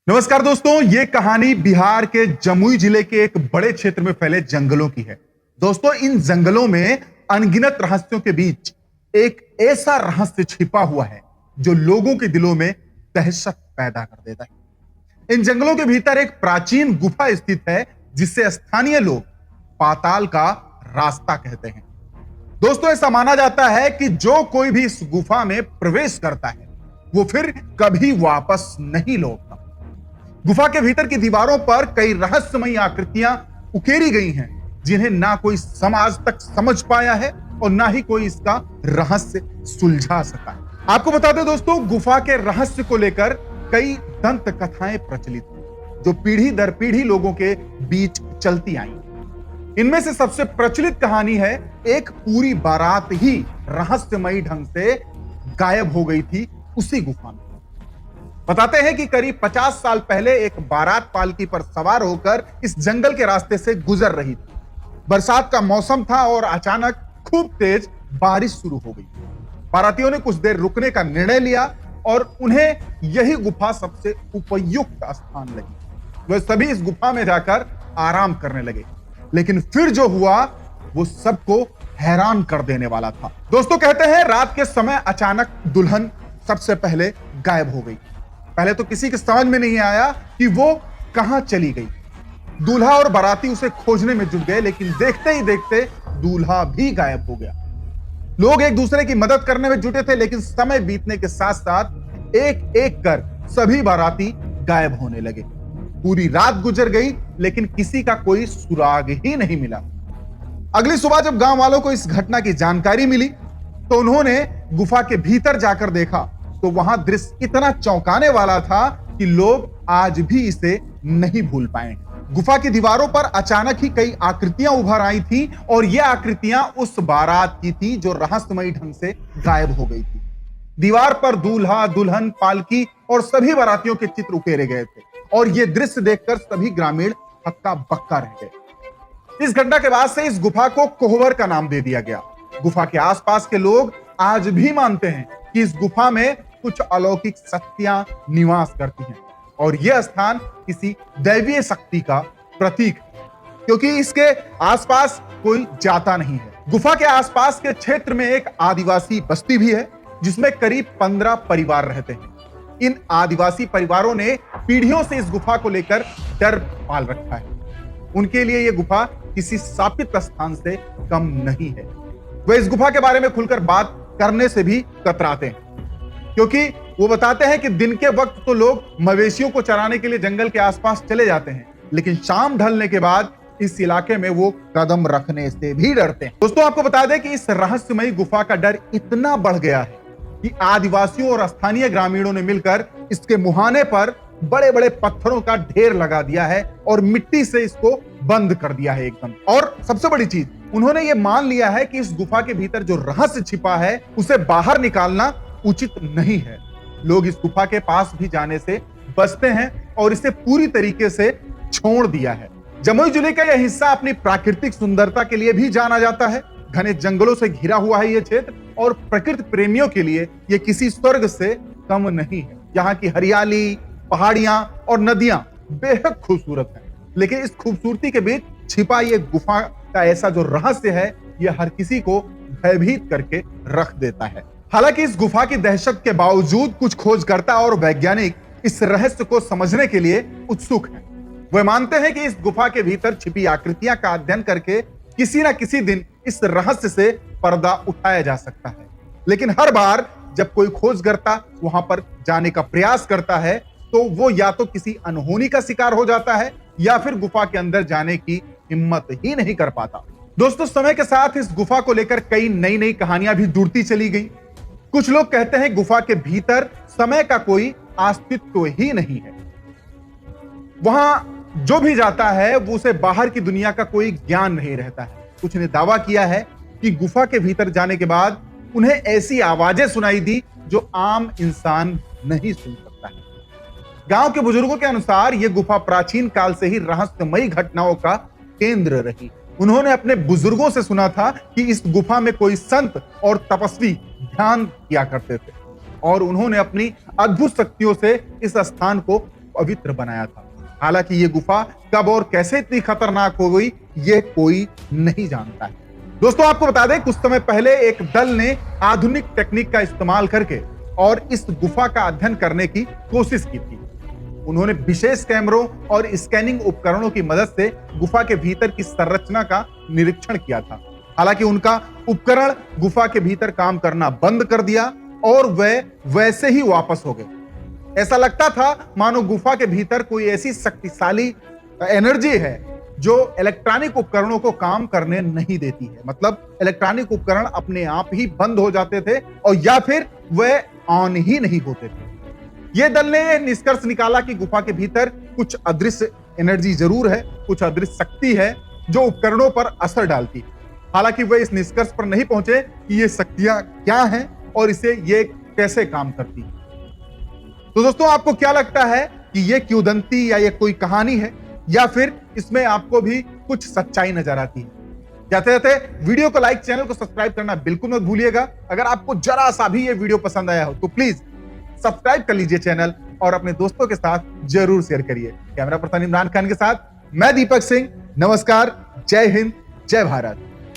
नमस्कार दोस्तों, ये कहानी बिहार के जमुई जिले के एक बड़े क्षेत्र में फैले जंगलों की है। दोस्तों, इन जंगलों में अनगिनत रहस्यों के बीच एक ऐसा रहस्य छिपा हुआ है जो लोगों के दिलों में दहशत पैदा कर देता है। इन जंगलों के भीतर एक प्राचीन गुफा स्थित है जिसे स्थानीय लोग पाताल का रास्ता कहते हैं। दोस्तों, ऐसा माना जाता है कि जो कोई भी इस गुफा में प्रवेश करता है वो फिर कभी वापस नहीं लौटता। गुफा के भीतर की दीवारों पर कई रहस्यमयी आकृतियां उकेरी गई हैं जिन्हें ना कोई समाज तक समझ पाया है और ना ही कोई इसका रहस्य सुलझा सका है। आपको बता दें दोस्तों, गुफा के रहस्य को लेकर कई दंत कथाएं प्रचलित हैं जो पीढ़ी दर पीढ़ी लोगों के बीच चलती आई। इनमें से सबसे प्रचलित कहानी है एक पूरी बारात ही रहस्यमयी ढंग से गायब हो गई थी उसी गुफा में। बताते हैं कि करीब 50 साल पहले एक बारात पालकी पर सवार होकर इस जंगल के रास्ते से गुजर रही थी। बरसात का मौसम था और अचानक खूब तेज बारिश शुरू हो गई। बारातियों ने कुछ देर रुकने का निर्णय लिया और उन्हें यही गुफा सबसे उपयुक्त स्थान लगी। वे सभी इस गुफा में जाकर आराम करने लगे, लेकिन फिर जो हुआ वो सबको हैरान कर देने वाला था। दोस्तों, कहते हैं रात के समय अचानक दुल्हन सबसे पहले गायब हो गई। पहले तो किसी के समझ में नहीं आया कि वो कहां चली गई। दूल्हा और बाराती उसे खोजने में जुट गए, लेकिन देखते ही देखते दूल्हा भी गायब हो गया। लोग एक दूसरे की मदद करने में जुटे थे, लेकिन समय बीतने के साथ साथ एक एक कर सभी बाराती गायब होने लगे। पूरी रात गुजर गई, लेकिन किसी का कोई सुराग ही नहीं मिला। अगली सुबह जब गांव वालों को इस घटना की जानकारी मिली तो उन्होंने गुफा के भीतर जाकर देखा तो वहां दृश्य इतना चौंकाने वाला था कि लोग आज भी इसे नहीं भूल पाए। गुफा की दीवारों पर अचानक ही कई आकृतियां उभर आई थी और ये आकृतियां उस बारात की थी जो रहस्यमयी ढंग से गायब हो गई थी। दीवार पर दूल्हा, दुल्हन, पालकी और सभी बारातियों के चित्र उकेरे गए थे और ये दृश्य देखकर सभी ग्रामीण हक्का बक्का रह गए। इस घटना के बाद से इस गुफा को कोहबर का नाम दे दिया गया। गुफा के आसपास के लोग आज भी मानते हैं कि इस गुफा में कुछ अलौकिक शक्तियां निवास करती हैं और यह स्थान किसी दैवीय शक्ति का प्रतीक है, क्योंकि इसके आसपास कोई जाता नहीं है। गुफा के आसपास के क्षेत्र में एक आदिवासी बस्ती भी है जिसमें करीब 15 परिवार रहते हैं। इन आदिवासी परिवारों ने पीढ़ियों से इस गुफा को लेकर डर पाल रखा है। उनके लिए यह गुफा किसी शापित स्थान से कम नहीं है। वे इस गुफा के बारे में खुलकर बात करने से भी कतराते हैं, क्योंकि वो बताते हैं कि दिन के वक्त तो लोग मवेशियों को चराने के लिए जंगल के आसपास चले जाते हैं, लेकिन शाम ढलने के बाद इस इलाके में वो कदम रखने से भी डरते हैं। दोस्तों, आपको बता दें कि इस रहस्यमयी गुफा का डर इतना बढ़ गया है कि आदिवासियों और स्थानीय ग्रामीणों ने मिलकर इसके मुहाने पर बड़े बड़े पत्थरों का ढेर लगा दिया है और मिट्टी से इसको बंद कर दिया है एकदम। और सबसे बड़ी चीज, उन्होंने ये मान लिया है कि इस गुफा के भीतर जो रहस्य छिपा है उसे बाहर निकालना उचित नहीं है। लोग इस गुफा के पास भी जाने से बचते हैं और इसे पूरी तरीके से छोड़ दिया है। जमुई जिले का यह हिस्सा अपनी प्राकृतिक सुंदरता के लिए भी जाना जाता है। घने जंगलों से घिरा हुआ है यह क्षेत्र और प्रकृति प्रेमियों के लिए यह किसी स्वर्ग से कम नहीं है। यहाँ की हरियाली, पहाड़ियां और नदियां बेहद खूबसूरत हैं, लेकिन इस खूबसूरती के बीच छिपा ये गुफा का ऐसा जो रहस्य है यह हर किसी को भयभीत करके रख देता है। हालांकि इस गुफा की दहशत के बावजूद कुछ खोजकर्ता और वैज्ञानिक इस रहस्य को समझने के लिए उत्सुक हैं। वे मानते हैं कि इस गुफा के भीतर छिपी आकृतियां का अध्ययन करके किसी न किसी दिन इस रहस्य से पर्दा उठाया जा सकता है। लेकिन हर बार जब कोई खोजकर्ता वहां पर जाने का प्रयास करता है तो वो या तो किसी अनहोनी का शिकार हो जाता है या फिर गुफा के अंदर जाने की हिम्मत ही नहीं कर पाता। दोस्तों, समय के साथ इस गुफा को लेकर कई नई नई कहानियां भी जुड़ती चली गई। कुछ लोग कहते हैं गुफा के भीतर समय का कोई अस्तित्व ही नहीं है। वहां जो भी जाता है वो उसे बाहर की दुनिया का कोई ज्ञान नहीं रहता है। कुछ ने दावा किया है कि गुफा के भीतर जाने के बाद उन्हें ऐसी आवाजें सुनाई दी जो आम इंसान नहीं सुन सकता है। गांव के बुजुर्गों के अनुसार यह गुफा प्राचीन काल से ही रहस्यमयी घटनाओं का केंद्र रही। उन्होंने अपने बुजुर्गों से सुना था कि इस गुफा में कोई संत और तपस्वी ध्यान किया करते थे और उन्होंने अपनी अद्भुत शक्तियों से इस स्थान को पवित्र बनाया था। हालांकि ये गुफा कब और कैसे इतनी खतरनाक हो गई, ये कोई नहीं जानता है। दोस्तों आपको बता दें, कुछ समय पहले एक दल ने आधुनिक टेक्निक का इस्तेमाल करके और इस गुफा का अध्ययन करने की कोशिश की थी। उन्होंने विशेष कैमरों और स्कैनिंग उपकरणों की मदद से गुफा के भीतर की संरचना का निरीक्षण किया था। हालांकि उनका उपकरण गुफा के भीतर काम करना बंद कर दिया और वे वैसे ही वापस हो गए। ऐसा लगता था मानो गुफा के भीतर कोई ऐसी शक्तिशाली एनर्जी है जो इलेक्ट्रॉनिक उपकरणों को काम करने नहीं देती है। मतलब इलेक्ट्रॉनिक उपकरण अपने आप ही बंद हो जाते थे और या फिर वे ऑन ही नहीं होते थे। यह दल ने निष्कर्ष निकाला कि गुफा के भीतर कुछ अदृश्य एनर्जी जरूर है, कुछ अदृश्य शक्ति है जो उपकरणों पर असर डालती है। हालांकि वे इस निष्कर्ष पर नहीं पहुंचे कि ये शक्तियां क्या हैं और इसे ये कैसे काम करती है। तो दोस्तों आपको क्या लगता है कि ये किंवदंती या ये कोई कहानी है, या फिर इसमें आपको भी कुछ सच्चाई नजर आती है? जाते जाते वीडियो को लाइक, चैनल को सब्सक्राइब करना बिल्कुल मत भूलिएगा। अगर आपको जरा सा भी ये वीडियो पसंद आया हो तो प्लीज सब्सक्राइब कर लीजिए चैनल और अपने दोस्तों के साथ जरूर शेयर करिए। कैमरा पर्सन इमरान खान के साथ मैं दीपक सिंह। नमस्कार, जय हिंद, जय भारत।